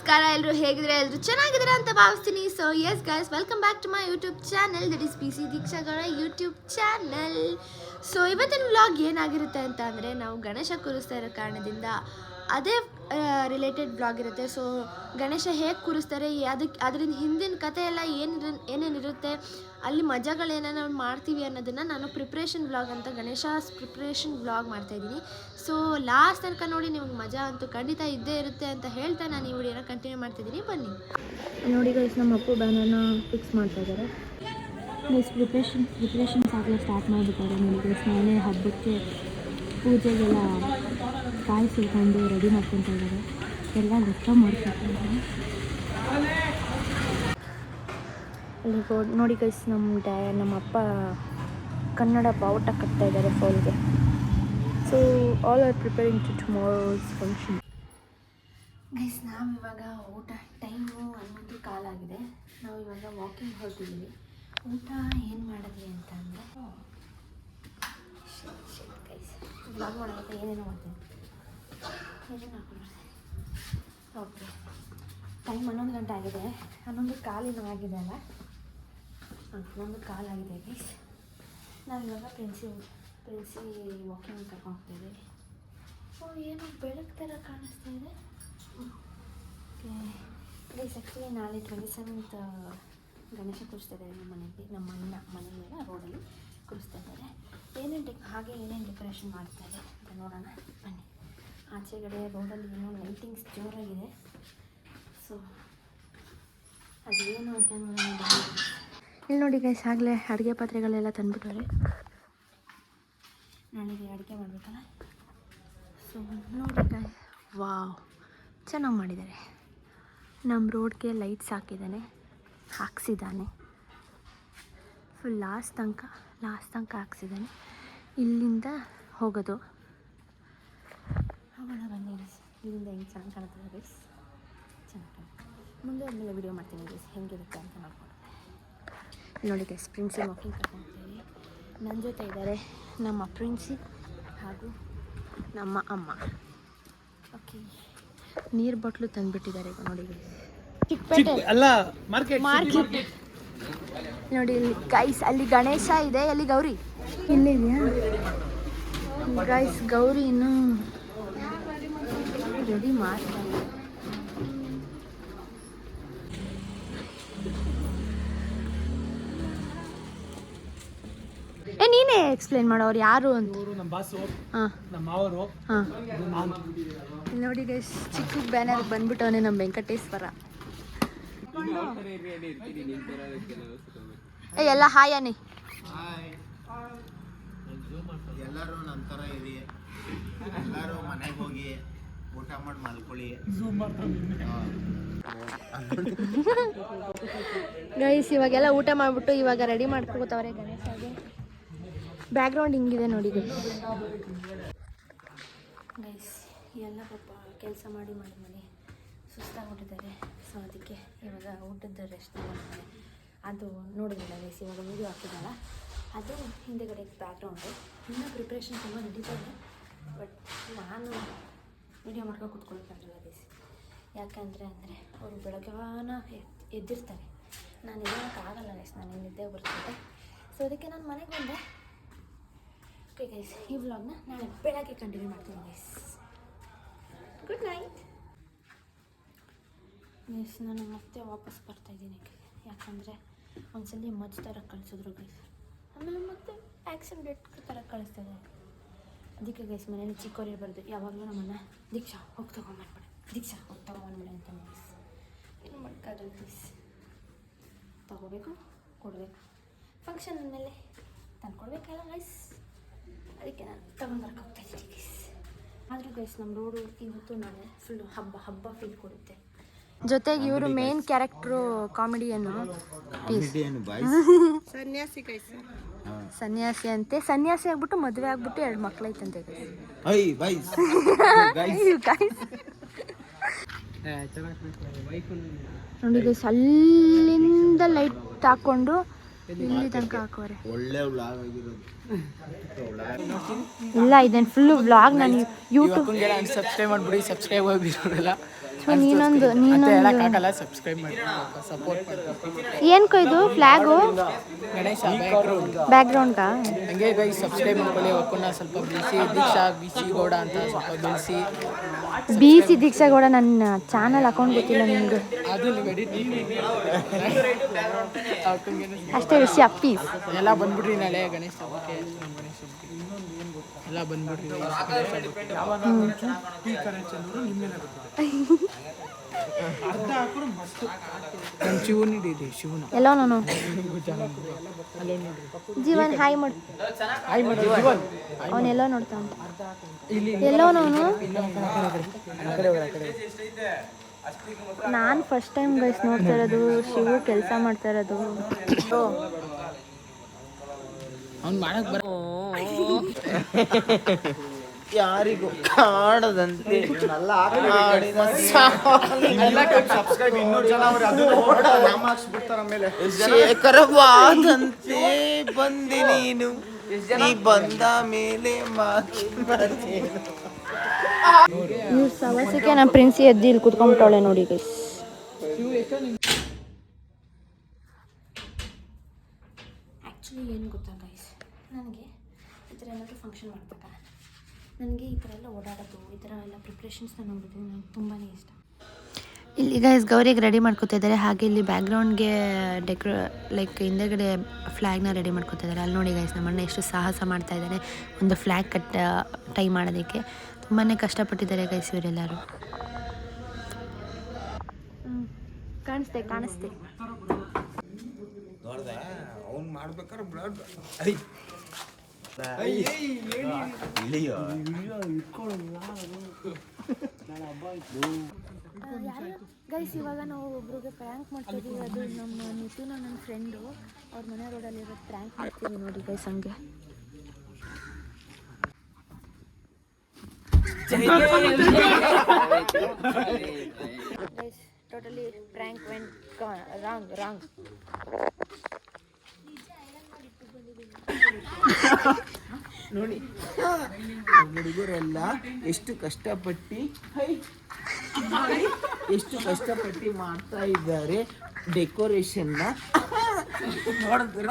ನಮಸ್ಕಾರ ಎಲ್ಲರೂ ಹೇಗಿದ್ರೆ ಎಲ್ಲರೂ ಚೆನ್ನಾಗಿದ್ದೀರಾ ಅಂತ ಭಾವಿಸ್ತೀನಿ. So yes guys, welcome back to my YouTube channel, that is P C Deeksha Gowda YouTube channel. So ಇವತ್ತಿನ ವ್ಲಾಗ್ ಏನಾಗಿರುತ್ತೆ ಅಂತ ಅಂದರೆ, ನಾವು ಗಣೇಶ ಕೂರಿಸ್ತಾ ಇರೋ ಕಾರಣದಿಂದ ಅದೇ ರಿಲೇಟೆಡ್ ವ್ಲಾಗ್ ಇರುತ್ತೆ. ಸೊ ಗಣೇಶ ಹೇಗೆ ಕೂರಿಸ್ತಾರೆ, ಅದರಿಂದ ಹಿಂದಿನ ಕಥೆ ಎಲ್ಲ ಏನೇನಿರುತ್ತೆ, ಅಲ್ಲಿ ಮಜಾಗಳೇನೇನು ಮಾಡ್ತೀವಿ ಅನ್ನೋದನ್ನು ನಾನು ಪ್ರಿಪ್ರೇಷನ್ ವ್ಲಾಗ್ ಅಂತ ಗಣೇಶ ಪ್ರಿಪ್ರೇಷನ್ ವ್ಲಾಗ್ ಮಾಡ್ತಾಯಿದ್ದೀನಿ. ಸೊ ಲಾಸ್ಟ್ ತನಕ ನೋಡಿ, ನಿಮಗೆ ಮಜಾ ಅಂತೂ ಖಂಡಿತ ಇದ್ದೇ ಇರುತ್ತೆ ಅಂತ ಹೇಳ್ತಾ ನಾನು ಈ ವಿಡಿಯೋನ ಕಂಟಿನ್ಯೂ ಮಾಡ್ತಿದ್ದೀನಿ. ಬನ್ನಿ ನೋಡಿ ಗೈಸ್, ನಮ್ಮ ಅಪ್ಪು ಬ್ಯಾನರ್ನ ಫಿಕ್ಸ್ ಮಾಡ್ತಾ ಇದ್ದಾರೆ. ಗೈಸ್ ಪ್ರಿಪ್ರೇಷನ್ಸ್ ಆಗಲೇ ಸ್ಟಾರ್ಟ್ ಮಾಡಿಬಿಟ್ಟಾರೆ ನೋಡಿ ಗೈಸ್. ನಾಳೆ ಹಬ್ಬಕ್ಕೆ ಪೂಜೆಗೆಲ್ಲ ಕಾಯಿ ಸುಲ್ಕೊಂಡು ರೆಡಿ ಮಾಡ್ಕೊತಾ ಇದ್ದಾರೆ. ಎಲ್ಲ ಲೆಕ್ಕ ಮಾಡ್ಕೊತಿದ್ದಾರೆ. ಅಲ್ಲಿ ನೋಡಿ ಗೈಸ್, ನಮ್ಮ ಅಪ್ಪ ಕನ್ನಡ ಬಾವುಟ ಕಟ್ತಾ ಇದ್ದಾರೆ ಫಾಲ್ಗೆ. So all are preparing to tomorrow's function. Guys, ನಾವಿವಾಗ ಊಟ ಟೈಮು 11 ಕಾಲಾಗಿದೆ. ನಾವು ಇವಾಗ ವಾಕಿಂಗ್ ಹೊರಟಿದ್ದೀವಿ. ಊಟ ಏನು ಮಾಡಿದ್ವಿ ಅಂತ ಅಂದರೆ, ಗೈಸ್ ಬ್ಲಾಗ್ ಮಾಡೋಕ್ಕೆ ಏನೇನೋ ಮಾಡ್ತೀನಿ, ಏನೇನು ಹಾಕೊಂಡ್ರೆ. ಓಕೆ, ಟೈಮ್ 11 ಗಂಟೆ ಆಗಿದೆ. 11 ಕಾಲಿನೂ ಆಗಿದೆ ಅಲ್ಲ, 11 ಕಾಲಾಗಿದೆ ಗೈಸ್. ನಾವಿವಾಗ ಪ್ರಿನ್ಸಿ ವಾಕಿಂಗ್ ಕರ್ಕೊಂಡು ಹೋಗ್ತಿದ್ದೀವಿ. ಏನೋ ಬೆಳಗ್ಗೆ ಥರ ಕಾಣಿಸ್ತಾ ಇದೆ. ಓಕೆ ಗೈಸ್, ಆ್ಯಕ್ಚುಲಿ ನಾಳೆ 27th ಗಣೇಶ ಕೂರಿಸ್ತಾ ಇದ್ದಾರೆ ನಮ್ಮ ಮನೆಯಲ್ಲಿ. ನಮ್ಮ ಅಣ್ಣ ಮನೆಯಲ್ಲೆಲ್ಲ ರೋಡಲ್ಲಿ ಕೂರಿಸ್ತಾ ಇದ್ದಾರೆ. ಏನೇನು ಡೆಕೋರೇಷನ್ ಮಾಡ್ತಾರೆ ಅಂತ ನೋಡೋಣ ಬನ್ನಿ. ಆಚೆಗಡೆ ರೋಡಲ್ಲಿ ಏನೋ ಲೈಟಿಂಗ್ಸ್ ಜೋರಾಗಿದೆ. ಸೊ ಅದೇನು ಅಂತ ನೋಡೋಣ. ಇಲ್ಲಿ ನೋಡಿ ಗೈಸ್, ಆಗಲೇ ಅಡುಗೆ ಪಾತ್ರೆಗಳೆಲ್ಲ ತಂದುಬಿಟ್ಟವ್ರೆ. ನಾಳೆಗೆ ಅಡುಗೆ ಮಾಡಬೇಕಲ್ಲ. ಸೊ ನೋಡಿ ಗೈಸ್, ವಾವ್, ಚೆನ್ನಾಗಿ ಮಾಡಿದ್ದಾರೆ. ನಮ್ಮ ರೋಡ್ಗೆ ಲೈಟ್ಸ್ ಹಾಕ್ಸಿದ್ದಾನೆ. ಫುಲ್ ಲಾಸ್ಟ್ ತನಕ ಹಾಕ್ಸಿದ್ದಾನೆ. ಇಲ್ಲಿಂದ ಹೋಗೋದು. ಹೋಗೋಣ ಬನ್ನಿ ಗೈಸ್. ಇಲ್ಲಿಂದ ಹೆಂಗೆ ಚೆನ್ನಾಗಿ ಕಾಣುತ್ತದೆ ಗೈಸ್, ಚೆನ್ನಾಗಿ ಕಾಣುತ್ತೆ. ಮುಂದೆ ಆದಮೇಲೆ ವಿಡಿಯೋ ಮಾಡ್ತೀನಿ ಗೈಸ್, ಹೆಂಗಿರುತ್ತೆ ಅಂತ ನೋಡ್ಕೊಂಡು. ನೋಡಿ ಗೈಸ್, ಪ್ರಿನ್ಸಿ ವಾಕಿಂಗ್ ಕರ್ಕೊಂಡ್ತೀವಿ. ನನ್ನ ಜೊತೆ ಇದ್ದಾರೆ ನಮ್ಮ ಪ್ರಿನ್ಸಿ ಹಾಗೂ ನಮ್ಮ ಅಮ್ಮ. ಓಕೆ, ನೀರು ಬಾಟ್ಲು ತಂದುಬಿಟ್ಟಿದ್ದಾರೆ ಈಗ ನೋಡಿ ಗೈಸ್. ಚಿಕ್ಕಪೇಟೆ ಅಲ್ಲ, ಮಾರ್ಕೆಟ್ ನೋಡಿ ಇಲ್ಲಿ ಗೈಸ್. ಅಲ್ಲಿ ಗಣೇಶ ಇದೆ, ಅಲ್ಲಿ ಗೌರಿ ಇಲ್ಲಿದೆಯಾ ಗೈಸ್. ಗೌರಿ ಇನ್ನೂ ರೆಡಿ ಮಾಡ್ತಾರೆ. ನೀನೇ ಎಕ್ಸ್ಪ್ಲೇನ್ ಮಾಡೋರು ಯಾರು ಅಂತ. ನೋಡಿ ಗೈಸ್, ಚಿಕ್ಕ ಬ್ಯಾನರ್ ಬಂದ್ಬಿಟ್ಟವನೇ ನಮ್ಮ ವೆಂಕಟೇಶ್ವರ. ಎಲ್ಲ ಹಾಯ್ ಅನ್ನಿ. ಎಲ್ಲರೂ ನಮ್ಮ ಥರ ಇರಿ, ಎಲ್ಲರೂ ಮನೆಗೆ ಹೋಗಿ ಊಟ ಮಾಡಿ ಮಲ್ಕೊಳ್ಳಿ. ಗೈಸ್, ಇವಾಗೆಲ್ಲ ಊಟ ಮಾಡಿಬಿಟ್ಟು ಇವಾಗ ರೆಡಿ ಮಾಡ್ಕೋತವ್ರೆ ಗಣೇಶಗೆ. ಬ್ಯಾಕ್ಗ್ರೌಂಡ್ ಹಿಂಗಿದೆ ನೋಡಿ ಗೈಸ್. ಎಲ್ಲ ಪಾಪ ಕೆಲಸ ಮಾಡಿ ಸುಸ್ತಾಗ್ಬಿಟ್ಟಿದ್ದಾರೆ. ಸೊ ಅದಕ್ಕೆ ಇವಾಗ ಊಟದ ರೆಸ್ಟ್ ಮಾಡ್ತಾರೆ. ಅದು ನೋಡಿದ್ರಲ್ಲ ಗೈಸ್, ಇವಾಗ ವೀಡಿಯೋ ಹಾಕಿದ್ದಲ್ಲ, ಅದು ಹಿಂದೆಗಡೆ ಬ್ಯಾಕ್ಗ್ರೌಂಡು. ಇನ್ನೂ ಪ್ರಿಪ್ರೇಷನ್ ತುಂಬ ನಡೀತದೆ. ಬಟ್ ನಾನು ವೀಡಿಯೋ ಮಾಡ್ಕೊಂಡು ಕೂತ್ಕೊಳ್ತಾರಲ್ಲ ಗೈಸ್. ಯಾಕಂದರೆ ಅವರು ಬೆಳಗಾನ ಎದ್ದಿರ್ತಾರೆ. ನಾನು ಎದ್ದೋಕ್ಕಾಗಲ್ಲ ಗೈಸ್, ನಾನು ನಿದ್ದೆ ಬರ್ತದೆ. ಸೊ ಅದಕ್ಕೆ ನಾನು ಮನೆಗೆ ಬಂದೆ. ಓಕೆ ಗೈಸ್, ಈ ವ್ಲಾಗ್ನ ನಾಳೆ ಬೆಳಗ್ಗೆ ಕಂಟಿನ್ಯೂ ಮಾಡ್ತೀನಿ ಗೈಸ್. Good night guys. ನಾನು ಮತ್ತೆ ವಾಪಸ್ ಬರ್ತಾಯಿದ್ದೀನಿ ಯಾಕಂದರೆ ಒಂದ್ಸಲ ಮಜ್ ಥರ ಕಳಿಸಿದ್ರು ಗೈಸ್. ಆಮೇಲೆ ಮತ್ತೆ ಆ್ಯಕ್ಸಿಡೆಂಟ್ ಥರ ಕಳಿಸ್ತಿದ್ದಾರೆ. ಅದಕ್ಕೆ ಗೈಸ್ ಮನೇಲಿ ಚಿಕ್ಕವ್ರು ಇರಬಾರ್ದು. ಯಾವಾಗಲೂ ನಮ್ಮನ್ನ ದೀಕ್ಷಾ ಹೋಗಿ ತೊಗೊಂಬಂದ್ಬಿಡೆ ಅಂತ ಗೈಸ್. ಏನು ಮಾಡೋಕ್ಕಾಗಲ್ಲ ಗೈಸ್, ತೊಗೋಬೇಕು, ಕೊಡಬೇಕು. ಫಂಕ್ಷನ್ ಅಂದಮೇಲೆ ತಂದು ಕೊಡಬೇಕಲ್ಲ ಗೈಸ್. ಅದಕ್ಕೆ ನಾನು ತಗೊಂಡ್ಬರಕ್ಕೆ ಹೋಗ್ತಾಯಿದ್ದೀನಿ ಗೈಸ್. ಆದರೂ ಗೈಸ್, ನಮ್ಮ ರೋಡು ಇವತ್ತು ನಾಳೆ ಫುಲ್ಲು ಹಬ್ಬ ಫೀಲ್ ಕೊಡುತ್ತೆ. ಜೊತೆಗೆ ಇವರು ಮೇನ್ ಕ್ಯಾರೆಕ್ಟ್ರು ಕಾಮಿಡಿಯನ್ನು ಸನ್ಯಾಸಿ ಅಂತೆ. ಸನ್ಯಾಸಿ ಆಗ್ಬಿಟ್ಟು ಮದುವೆ ಆಗ್ಬಿಟ್ಟು 2 ಮಕ್ಳು ಐತಂತೆ ಗೈಸ್. ನೋಡಿ ಗೈಸ್, ಅಲ್ಲಿಂದ ಲೈಟ್ ಹಾಕೊಂಡು ಇಲ್ಲಿ ತನಕ ಹಾಕೋರೆ. ಇಲ್ಲ, ಇದೇನು ಫುಲ್ಲು ವ್ಲಾಗ್. ನಾನು ಯೂಟ್ಯೂಬ್ ಸಬ್ಸ್ಕ್ರೈಬ್ ಮಾಡಿಬಿಡಿ, ಸಬ್ಸ್ಕ್ರೈಬ್ ಆಗಿರೋಲ್ಲ. ನೀನೊಂದು ಹೇಳಕ್ಕಾಗಲ್ಲ, ಸಬ್ಸ್ಕ್ರೈಬ್ ಮಾಡಿ ಸಪೋರ್ಟ್ ಮಾಡಿ. ಏನ್ಕೋ ಇದು ಫ್ಲಾಗು ಗಣೇಶ ಬ್ಯಾಕ್ಗ್ರೌಂಡ್ಗಾ? ಹಂಗೆ ಗೈಸ್ ಸಬ್ಸ್ಕ್ರೈಬ್ ಮಾಡ್ಕೊಳ್ಳಿ. ಅವಕ್ಕನ್ನ ಸ್ವಲ್ಪ ಬೆಳೆಸಿ, ದೀಕ್ಷಾ ಬಿಸಿ ಗೌಡ ಅಂತ ಸ್ವಲ್ಪ ಬೆಳೆಸಿ. BC ದೀಕ್ಷಾ ಗೌಡ ನನ್ನ ಚಾನಲ್ ಅಕೌಂಟ್ ಗೊತ್ತಿಲ್ಲ ನಿಮ್ಗೆ, ಅದು ನೀವು ಎಡಿಟ್ ಅಷ್ಟೇ ವಿಷಯ. ಪ್ಲೀಸ್ ಎಲ್ಲ ಬಂದ್ಬಿಡ್ರಿ ನಾಳೆ ಗಣೇಶ ಹಬ್ಬಕ್ಕೆ. ಎಲ್ಲ ಬಂದ್ಬಿಡ್ರಿ ಶಿವನ್ ಹಿಡೀರಿ, ಶಿವನ ಎಲ್ಲೋ ನಾನು ಜೀವನ್ ಹಾಯ್ ಮಾಡು. ಅವನೆಲ್ಲೋ ನೋಡ್ತಾನೆ, ಎಲ್ಲೋ ನಾನು. ನಾನು ಫಸ್ಟ್ ಟೈಮ್ ಗೈಸ್ ನೋಡ್ತಾ ಇರೋದು ಶಿವು ಕೆಲಸ ಮಾಡ್ತಾ ಇರೋದು. ಅವ್ನು ಮಾಡಕ್ ಬರ ಯಾರಿಗೂ ಕಾಡದಂತೆ ಶೇಖರವಾದಂತೆ ಬಂದೆ ನೀನು, ನೀ ಬಂದ ಮೇಲೆ ಇವ್ರ ಸವಸಕ್ಕೆ ನಮ್ಮ ಪ್ರಿನ್ಸಿ ಎದ್ದು ಇಲ್ಲಿ ಕುತ್ಕೊಂಡ್ಬಿಟ್ಟವಳೆ ನೋಡಿ ಗೈಸ್. ಆ್ಯಕ್ಚುಲಿ ಏನು ಗೊತ್ತಾ ಗೈಸ್, ನನಗೆ ಈ ಥರ ಏನಾದರೂ ಫಂಕ್ಷನ್ ಮಾಡಿದಾಗ ನನಗೆ ಈ ಥರ ಎಲ್ಲ ಓಡಾಡೋದು, ಈ ಥರ ಎಲ್ಲ ಪ್ರಿಪ್ರೇಷನ್ಸ್ನ ನೋಡೋದು ನನಗೆ ತುಂಬಾ ಇಷ್ಟ. ಇಲ್ಲಿ ಗೈಸ್ ಗೌರಿಗೆ ರೆಡಿ ಮಾಡ್ಕೊತಾ ಇದ್ದಾರೆ. ಹಾಗೆ ಇಲ್ಲಿ ಬ್ಯಾಕ್ಗ್ರೌಂಡ್ಗೆ ಲೈಕ್ ಹಿಂದೆಗಡೆ ಫ್ಲ್ಯಾಗ್ನ ರೆಡಿ ಮಾಡ್ಕೊತಾ ಇದ್ದಾರೆ. ಅಲ್ಲಿ ನೋಡಿ ಗೈಸ್ ನಮ್ಮಣ್ಣ ಎಷ್ಟು ಸಾಹಸ ಮಾಡ್ತಾ ಇದ್ದಾನೆ ಒಂದು ಫ್ಲ್ಯಾಗ್ ಟೈ ಮಾಡೋದಕ್ಕೆ. ತುಂಬಾ ಕಷ್ಟಪಟ್ಟಿದ್ದಾರೆ ಗೈಸ್ ಇವರೆಲ್ಲರೂ. ಕಾಣಿಸ್ತೆ ಅವ್ನು ಮಾಡ್ಬೇಕಾದ್ರೆ ಬ್ಲಡ್ ಗೈಸ್ ಇವಾಗ ನಾವು ಒಬ್ರಿಗೆ ಪ್ರ್ಯಾಂಕ್ ಮಾಡ್ತಿದ್ದೀವಿ. ಅದು ನಮ್ಮ ನಿತಿನ್ ನನ್ನ ಫ್ರೆಂಡು, ಅವ್ರ ಮನೆ ರೋಡಲ್ಲಿ ಇರೋದು ಪ್ರ್ಯಾಂಕ್ ಮಾಡ್ತೀವಿ ನೋಡಿ ಗೈಸ್. ಹಂಗೆ guys totally prank went wrong. ನೋಡಿ ಹುಡುಗರೆಲ್ಲ ಎಷ್ಟು ಕಷ್ಟಪಟ್ಟು ಮಾಡ್ತಾ ಇದ್ದಾರೆ ಡೆಕೋರೇಷನ್ನ. ನೋಡಿದ್ರ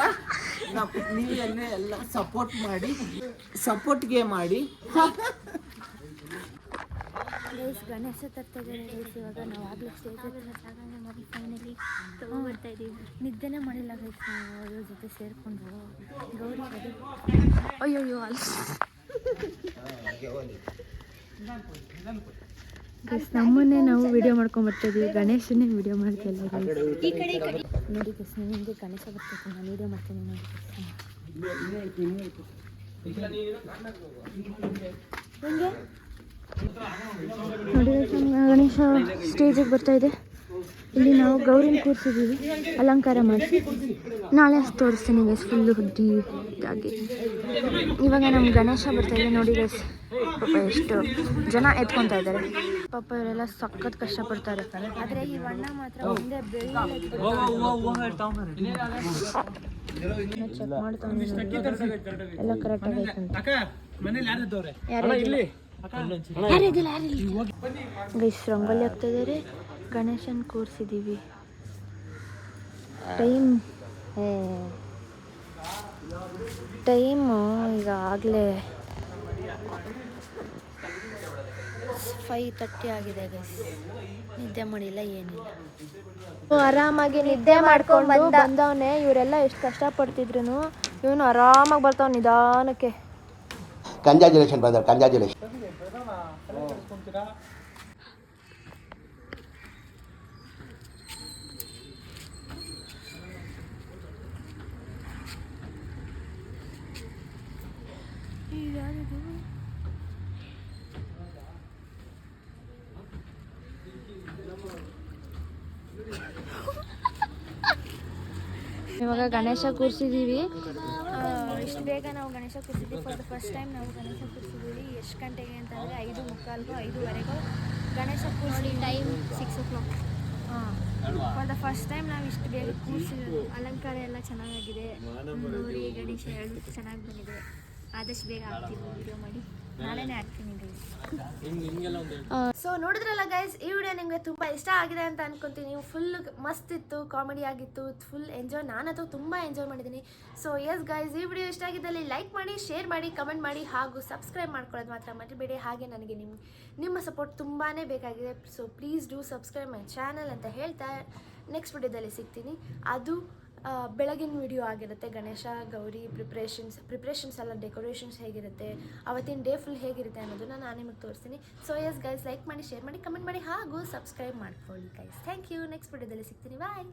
ನೀವೆಲ್ಲ ಎಲ್ಲ ಸಪೋರ್ಟ್ಗೆ ಮಾಡಿ. ಗೈಸ್ ಗಣೇಶ ತರ್ತಾ ಇದ್ದಾರೆ ಗೈಸ್. ಇವಾಗ ನಾವು ಆಗಲೇ ಸ್ಟೇಜ್ ಹತ್ರ ಜಾಗನೇ ಮಾಡಿ ಫೈನಲಿ ತೊಗೊಂಡ್ಬರ್ತಾ ಇದ್ದೀವಿ. ನಿದ್ದೆನೇ ಮಾಡಿಲ್ಲ ಗೈಸ್ ನಾವು ಅವ್ರ ಜೊತೆ ಸೇರಿಕೊಂಡು. ಗೌರಿ ರೆಡಿ. ಅಯ್ಯೋ ಅಲ್ಲ ಗೈಸ್, ನಮ್ಮನ್ನೇ ನಾವು ವಿಡಿಯೋ ಮಾಡ್ಕೊಂಡ್ಬರ್ತಾ ಇದ್ದೀವಿ, ಗಣೇಶನ್ನೇ ವಿಡಿಯೋ ಮಾಡ್ತಿಲ್ಲ ಗೈಸ್. ನೋಡಿ ಗೈಸ್, ನಿಮಗೆ ಗಣೇಶ ಬರ್ಬೇಕು, ನಾನು ವಿಡಿಯೋ ಮಾಡ್ತೀನಿ ನೋಡಿ. ಹೆಂಗೆ ನೋಡಿ ಗಣೇಶ ಸ್ಟೇಜಿಗೆ ಬರ್ತಾ ಇದೆ. ಇಲ್ಲಿ ನಾವು ಗೌರಿನ ಕೂರಿಸಿದ್ದೀವಿ ಅಲಂಕಾರ ಮಾಡಿ. ನಾಳೆ ತೋರಿಸ್ತೀನಿ ಗೈಸ್ ಫುಲ್ಲು ಇದಾಗಿ. ಇವಾಗ ನಮ್ಮ ಗಣೇಶ ಬರ್ತಾ ಇದೆ ನೋಡಿ ಗೈಸ್. ಪಾಪ ಎಷ್ಟು ಜನ ಎತ್ಕೊತಾ ಇದ್ದಾರೆ. ಪಾಪ ಇವರೆಲ್ಲ ಸಖತ್ ಕಷ್ಟಪಡ್ತಾರೆ. ಆದರೆ ಈ ಬಣ್ಣ ಮಾತ್ರ ಒಂದೇ ಬೆಳ್ಳಿ ಚೆಕ್ ಮಾಡ್ತಾನೆ ಎಲ್ಲ ಕರೆಕ್ಟಾಗಿ ಯಾರಿಲ್ಲ. ಗೈಸ್ ರಂಗೋಲಿ ಹಾಕ್ತಾ ಇದ್ದಾರೆ. ಗಣೇಶನ್ ಕೂರಿಸಿದ್ದೀವಿ. ಟೈಮು ಈಗ ಆಗಲೇ 5:30 ಆಗಿದೆ ಗೈಸ್. ನಿದ್ದೆ ಮಾಡಿಲ್ಲ ಏನಿಲ್ಲ, ಆರಾಮಾಗಿ ನಿದ್ದೆ ಮಾಡ್ಕೊಂಡು ಬಂದವನೇ. ಇವರೆಲ್ಲ ಎಷ್ಟು ಕಷ್ಟಪಡ್ತಿದ್ರು, ಇವನು ಆರಾಮಾಗಿ ಬರ್ತಾವ ನಿಧಾನಕ್ಕೆ. Congratulation brother, congratulation. ಇವಾಗ ಗಣೇಶ ಕೂರಿಸಿದ್ದೀವಿ. ಇಷ್ಟು ಬೇಗ ನಾವು ಗಣೇಶ ಕೂರಿಸಿದ್ದೀವಿ. ಫಾರ್ ದ ಫಸ್ಟ್ ಟೈಮ್ ನಾವು ಗಣೇಶ ಕೂರಿಸಿದ್ದೀವಿ. ಎಷ್ಟು ಗಂಟೆಗೆ ಅಂತಂದರೆ 5:45 5:15 ಗಣೇಶ ಕೂರಿಸಿ. Time 6 o'clock. For the first time ನಾವು ಇಷ್ಟು ಬೇಗ ಕೂರಿಸಿರೋದು. ಅಲಂಕಾರ ಎಲ್ಲ ಚೆನ್ನಾಗಿದೆ. ನೋಡಿ ಗಣೇಶ 2 ಚೆನ್ನಾಗಿ ಬಂದಿದೆ. ಆದಷ್ಟು ಬೇಗ ಆಗ್ತೀವಿ ವಿಡಿಯೋ ಮಾಡಿ. ಸೊ ನೋಡಿದ್ರಲ್ಲ ಗೈಸ್, ಈ ವಿಡಿಯೋ ನಿಮಗೆ ತುಂಬ ಇಷ್ಟ ಆಗಿದೆ ಅಂತ ಅನ್ಕೊಂತೀನಿ. ಫುಲ್ ಮಸ್ತ್ ಇತ್ತು, ಕಾಮಿಡಿ ಆಗಿತ್ತು, ಫುಲ್ ಎಂಜಾಯ್, ನಾನಂತೂ ತುಂಬ ಎಂಜಾಯ್ ಮಾಡಿದ್ದೀನಿ. ಸೊ ಎಸ್ ಗೈಸ್, ಈ ವಿಡಿಯೋ ಇಷ್ಟ ಆಗಿದ್ದಲ್ಲಿ ಲೈಕ್ ಮಾಡಿ, ಶೇರ್ ಮಾಡಿ, ಕಮೆಂಟ್ ಮಾಡಿ ಹಾಗೂ ಸಬ್ಸ್ಕ್ರೈಬ್ ಮಾಡ್ಕೊಳ್ಳೋದು ಮಾತ್ರ ಮರಿಬೇಡಿ. ಹಾಗೆ ನನಗೆ ನಿಮ್ಮ ಸಪೋರ್ಟ್ ತುಂಬಾ ಬೇಕಾಗಿದೆ. So please do subscribe my channel ಅಂತ ಹೇಳ್ತಾ ನೆಕ್ಸ್ಟ್ ವಿಡಿಯೋದಲ್ಲಿ ಸಿಗ್ತೀನಿ. ಅದು ಬೆಳಗಿನ ವಿಡಿಯೋ ಆಗಿರುತ್ತೆ. ಗಣೇಶ ಗೌರಿ ಪ್ರಿಪ್ರೇಷನ್ಸ್ ಎಲ್ಲ, ಡೆಕೋರೇಷನ್ಸ್ ಹೇಗಿರುತ್ತೆ, ಅವತ್ತಿನ ಡೇ ಫುಲ್ ಹೇಗಿರುತ್ತೆ ಅನ್ನೋದನ್ನ ನಾನು ನಿಮಗೆ ತೋರಿಸ್ತೀನಿ. ಸೊ ಎಸ್ ಗೈಸ್, ಲೈಕ್ ಮಾಡಿ, ಶೇರ್ ಮಾಡಿ, ಕಮೆಂಟ್ ಮಾಡಿ ಹಾಗೂ ಸಬ್ಸ್ಕ್ರೈಬ್ ಮಾಡ್ಕೊಳ್ಳಿ ಗೈಸ್. Thank you. ನೆಕ್ಸ್ಟ್ ವಿಡಿಯೋದಲ್ಲಿ ಸಿಗ್ತೀನಿ. ಬಾಯ್.